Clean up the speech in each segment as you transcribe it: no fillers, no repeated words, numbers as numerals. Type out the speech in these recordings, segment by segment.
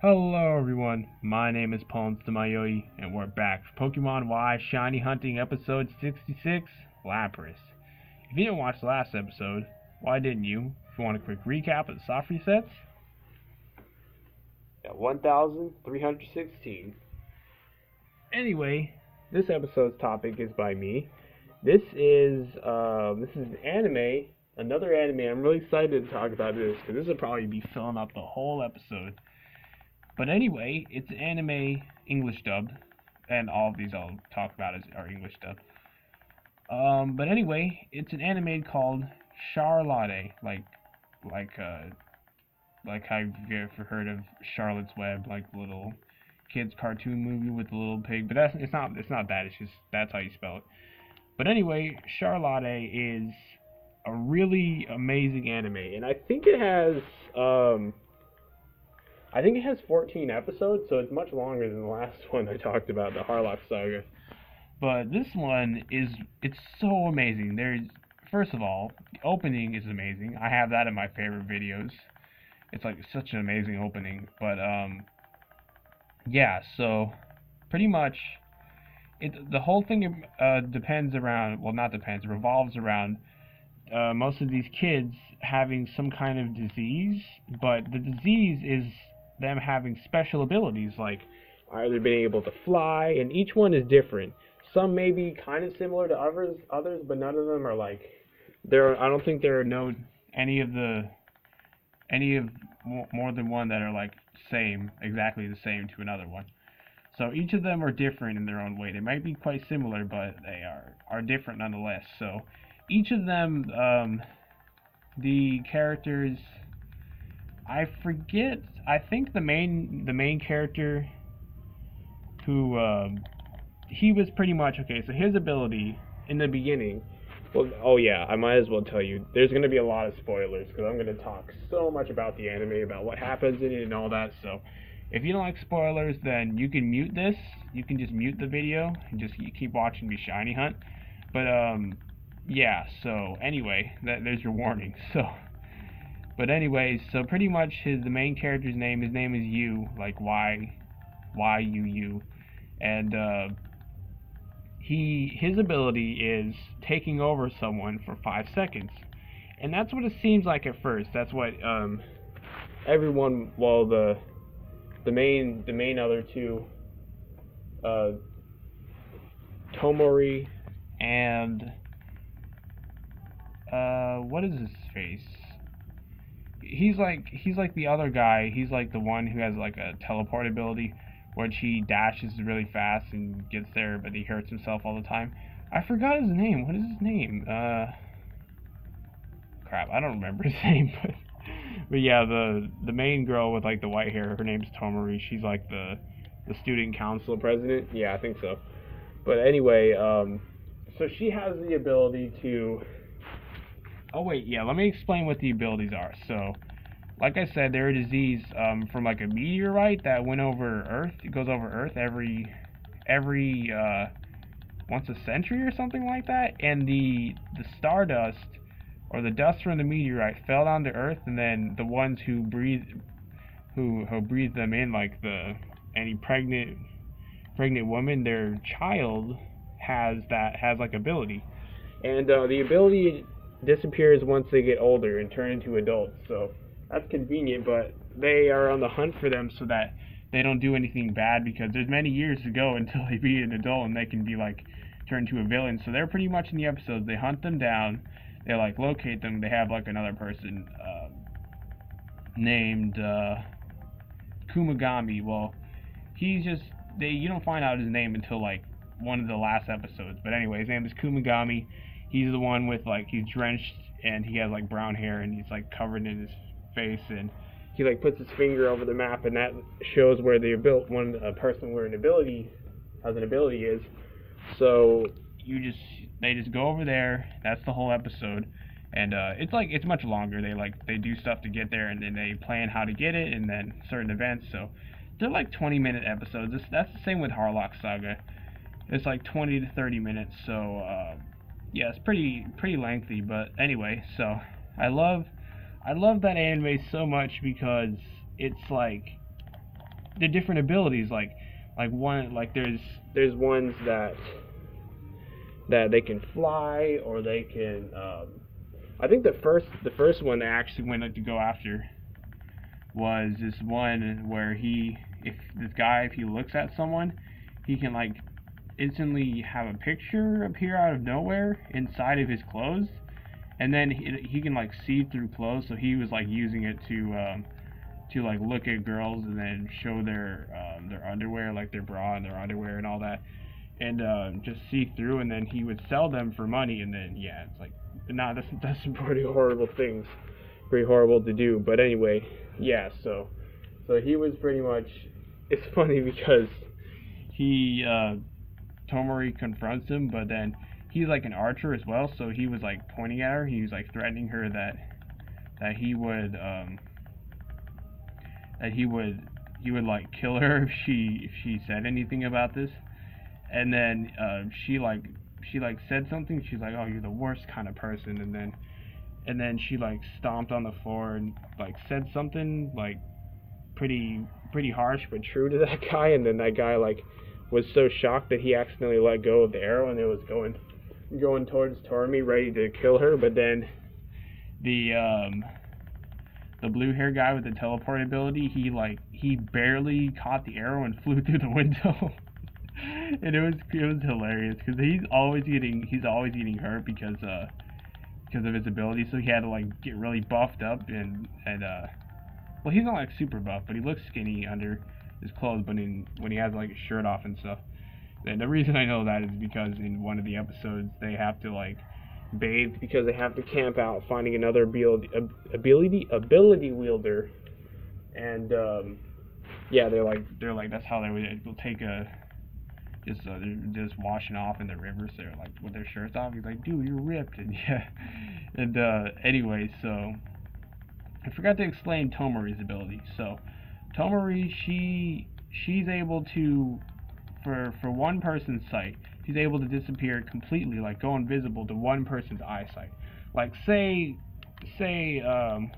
Hello everyone, my name is Pons Tamayoi, and we're back for Pokemon Y Shiny Hunting episode 66, Lapras. If you didn't watch the last episode, why didn't you? If you want a quick recap of the soft resets, at 1316. Anyway, this episode's topic is by me. This is an anime, another anime. I'm really excited to talk about this because this will probably be filling up the whole episode. But anyway, it's anime English dubbed, and all of these I'll talk about are English dubbed. But anyway, it's an anime called Charlotte, like how you've ever heard of Charlotte's Web, like the little kids cartoon movie with the little pig. But it's not that. It's just that's how you spell it. But anyway, Charlotte is a really amazing anime, and I think it has 14 episodes, so it's much longer than the last one I talked about, the Harlock Saga. But this one it's so amazing. First of all, the opening is amazing. I have that in my favorite videos. It's like such an amazing opening. But yeah, so pretty much the whole thing revolves around most of these kids having some kind of disease, but the disease is them having special abilities, like either being able to fly, and each one is different. Some may be kind of similar to others, but none of them are like I don't think there are any of more than one that are like exactly the same to another one. So each of them are different in their own way. They might be quite similar, but they are different nonetheless. So each of them, the characters, I forget. I think the main character, who he was pretty much okay. So his ability in the beginning. Well, oh yeah, I might as well tell you. There's going to be a lot of spoilers because I'm going to talk so much about the anime, about what happens in it and all that. So if you don't like spoilers, then you can mute this. You can just mute the video and just keep watching me shiny hunt. But yeah. So anyway, there's your warning. But anyways, so pretty much the main character's name. His name is Yu, like YUU, and his ability is taking over someone for 5 seconds, and that's what it seems like at first. That's what everyone. Well, the main other two, Tomori and what is his face? He's like the other guy. He's like the one who has like a teleport ability, which he dashes really fast and gets there, but he hurts himself all the time. I forgot his name. What is his name? Crap, I don't remember his name. But yeah, the main girl with like the white hair, her name's Tomori. She's like the student council president. Yeah, I think so. But anyway, so she has the ability to. Oh wait, yeah. Let me explain what the abilities are. So, like I said, they're a disease from like a meteorite that went over Earth. It goes over Earth every once a century or something like that. And the stardust or the dust from the meteorite fell down to Earth, and then the ones who breathe them in, like any pregnant woman, their child has like ability, and the ability disappears once they get older and turn into adults. So that's convenient, but they are on the hunt for them so that they don't do anything bad, because there's many years to go until they be an adult and they can be like turned to a villain. So they're pretty much in the episodes. They hunt them down. They like locate them. They have like another person named Kumagami. Well, you don't find out his name until like one of the last episodes. But anyway, his name is Kumagami. He's the one with like he's drenched and he has like brown hair and he's like covered in his face, and he like puts his finger over the map, and that shows where a person where an ability is. So they just go over there. That's the whole episode, and it's much longer. They do stuff to get there, and then they plan how to get it, and then certain events. So they're like 20-minute episodes. That's the same with Harlock Saga. It's like 20 to 30 minutes. So yeah, it's pretty lengthy. But anyway, so I love that anime so much because it's like the different abilities. There's ones that they can fly, or they can. I think the first one they actually went to go after was this one where if he looks at someone, he can like instantly have a picture appear out of nowhere inside of his clothes, and then he can like see through clothes. So he was like using it to like look at girls and then show their underwear, like their bra and their underwear and all that, and just see through, and then he would sell them for money, and then yeah, it's like, nah, that's some pretty horrible things, pretty horrible to do. But anyway, yeah, so he was pretty much. It's funny because he Tomori confronts him, but then he's like an archer as well, so he was like pointing at her. He was like threatening her that he would like kill her if she said anything about this. And then she said something. She's like, "Oh, you're the worst kind of person." And then she like stomped on the floor and like said something like pretty harsh but true to that guy. And then that guy like was so shocked that he accidentally let go of the arrow, and it was going towards Tormi, ready to kill her. But then the blue hair guy with the teleport ability, he barely caught the arrow and flew through the window. And it was hilarious because he's always getting hurt because of his ability. So he had to like get really buffed up and well, he's not like super buff, but he looks skinny under his clothes, but when he has like his shirt off and stuff. And the reason I know that is because in one of the episodes they have to like bathe because they have to camp out finding another ability wielder, and yeah, they're like that's how they'll take a they're just washing off in the river, so they're like with their shirts off. He's like, dude, you're ripped. And yeah, and anyway, so I forgot to explain Tomori's ability. So Tomori, she's able to, for one person's sight, she's able to disappear completely, like go invisible to one person's eyesight. Like say I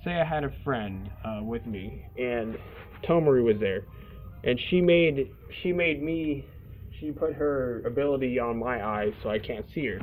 had a friend with me, and Tomori was there, and she put her ability on my eyes so I can't see her.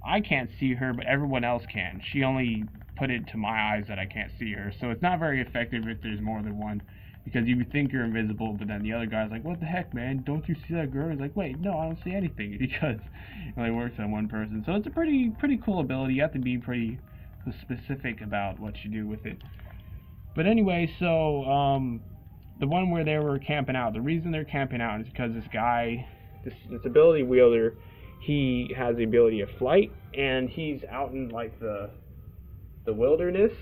I can't see her, but everyone else can. She only put it to my eyes that I can't see her, so it's not very effective if there's more than one, because you would think you're invisible, but then the other guy's like, what the heck, man, don't you see that girl? He's like, wait, no, I don't see anything, because it only works on one person. So it's a pretty cool ability. You have to be pretty specific about what you do with it. But anyway, so the one where they were camping out, the reason they're camping out is because this guy, this ability wielder, he has the ability of flight, and he's out in like the wilderness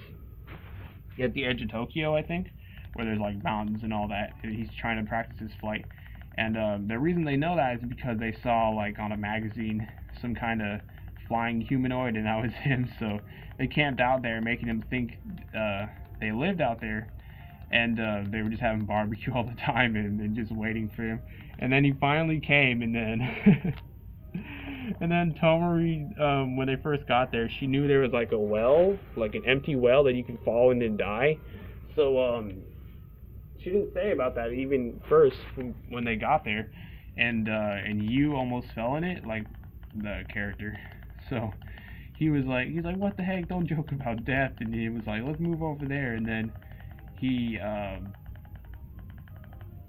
at the edge of Tokyo, I think, where there's like mountains and all that. He's trying to practice his flight, and the reason they know that is because they saw like on a magazine some kind of flying humanoid, and that was him. So they camped out there, making him think they lived out there, and they were just having barbecue all the time and just waiting for him. And then he finally came, and then and then Tomori, when they first got there, she knew there was like a well, like an empty well that you could fall in and die. So she didn't say about that even first when they got there, and you almost fell in it, like the character. So he's like, what the heck? Don't joke about death. And he was like, let's move over there. And then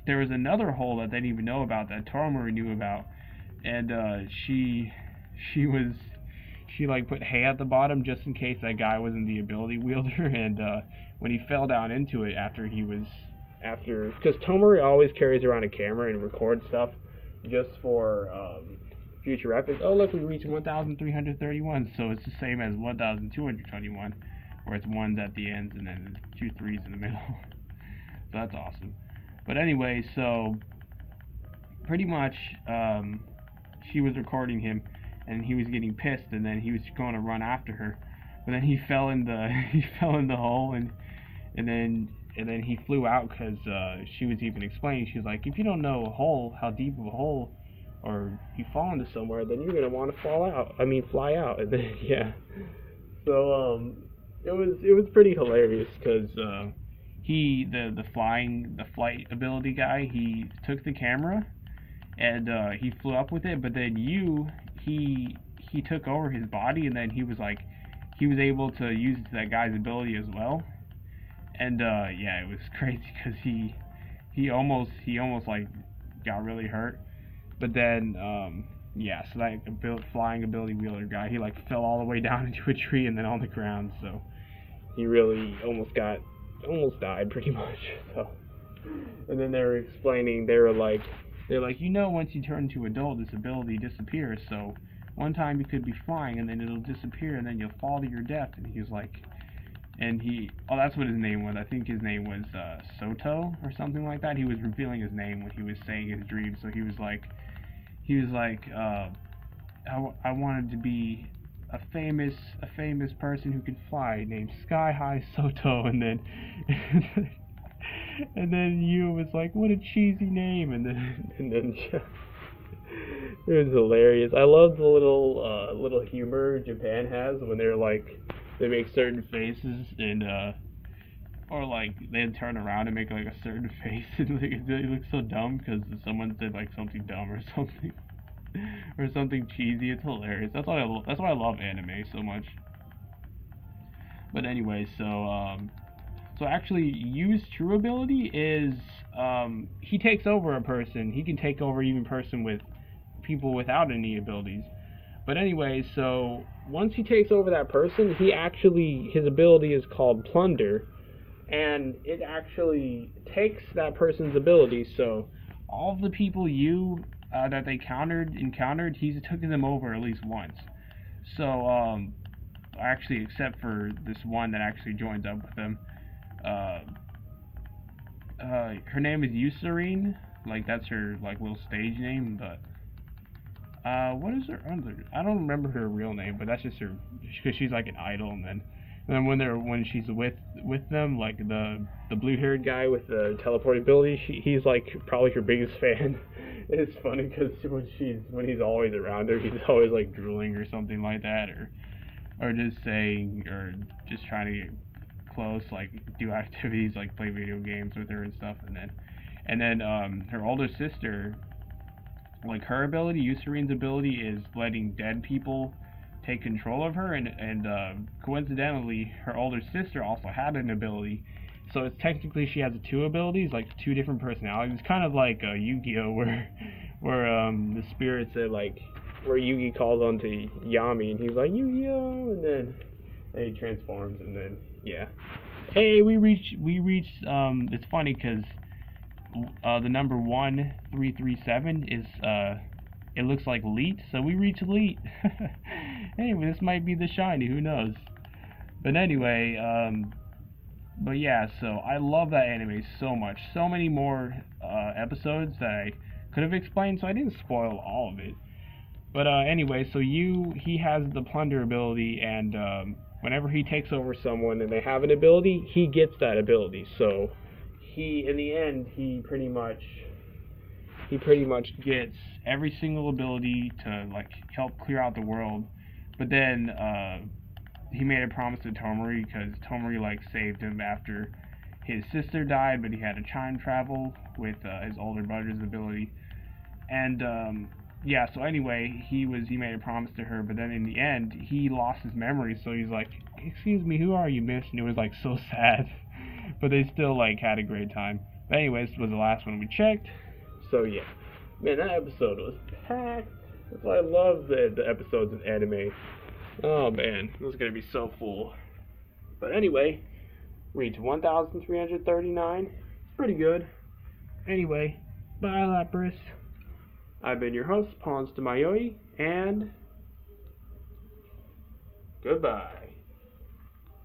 there was another hole that they didn't even know about that Tomori knew about, and she like put hay at the bottom just in case that guy wasn't the ability wielder. And when he fell down into it because Tomori always carries around a camera and records stuff just for future episodes. Oh look, we reached 1,331, so it's the same as 1,221, where it's ones at the ends and then 2 3s in the middle. So that's awesome. But anyway, so pretty much she was recording him, and he was getting pissed, and then he was going to run after her, but then he fell in the hole, and then he flew out because she was even explaining. She was like, if you don't know a hole, how deep of a hole, or you fall into somewhere, then you're gonna want to fly out. And then yeah, so it was pretty hilarious because the flight ability guy, he took the camera and he flew up with it, but then he took over his body, and then he was able to use that guy's ability as well. And yeah, it was crazy because he almost like got really hurt. But then yeah, so that flying ability wheeler guy, he like fell all the way down into a tree and then on the ground. So he really almost died pretty much. So, and then they were explaining, they're like, once you turn into adult, this ability disappears. So one time you could be flying and then it'll disappear and then you'll fall to your death. And he was like, that's what his name was. I think his name was Soto or something like that. He was revealing his name when he was saying his dream. So he was like, I wanted to be a famous person who could fly named Sky High Soto, and then and then you was like, what a cheesy name, and then it was hilarious. I love the little humor Japan has when they're like, they make certain faces and or like they turn around and make like a certain face and like, it looks so dumb because someone said like something dumb or something or something cheesy. It's hilarious. That's why I love anime so much. But anyway, so actually Yu's true ability is he takes over a person. He can take over even people without any abilities. But anyway, so once he takes over that person, his ability is called Plunder, and it actually takes that person's ability. So all of the people that they encountered, he's taken them over at least once. So actually, except for this one that actually joins up with them. Her name is Eucerine, like that's her like little stage name, but what is her other? I don't remember her real name, but that's just her, because she's like an idol. And then when she's with them, like the blue-haired guy with the teleportability, he's like probably her biggest fan. It's funny because when he's always around her, he's always like drooling or something like that, or just trying to get close, like do activities like play video games with her and stuff. And then her older sister, like her ability, Eucerine's ability, is letting dead people take control of her, and coincidentally her older sister also had an ability. So it's technically she has two abilities, like two different personalities. It's kind of like Yu-Gi-Oh, where the spirit said, like, where Yugi calls onto Yami and he's like, Yu-Gi-Oh, and then he transforms, and then yeah. Hey, we reached it's funny because the number 1337 is it looks like Leet, so we reached Leet. Anyway, this might be the shiny, who knows. But anyway, but yeah, so I love that anime so much. So many more episodes that I could have explained, so I didn't spoil all of it. But anyway, so he has the Plunder ability, and whenever he takes over someone and they have an ability, he gets that ability. So in the end, he pretty much gets every single ability to like help clear out the world. But then he made a promise to Tomori, because Tomori like saved him after his sister died, but he had to time travel with his older brother's ability. And yeah, so anyway, he made a promise to her, but then in the end he lost his memory. So he's like, "Excuse me, who are you, miss?" And it was like so sad. But they still like had a great time. But anyways, this was the last one we checked. So yeah, man, that episode was packed. That's why I love the episodes of anime. Oh man, it was gonna be so full. But anyway, reached 1,339. It's pretty good. Anyway, bye Lapras. I've been your host, Pawns to Mayoi, and goodbye.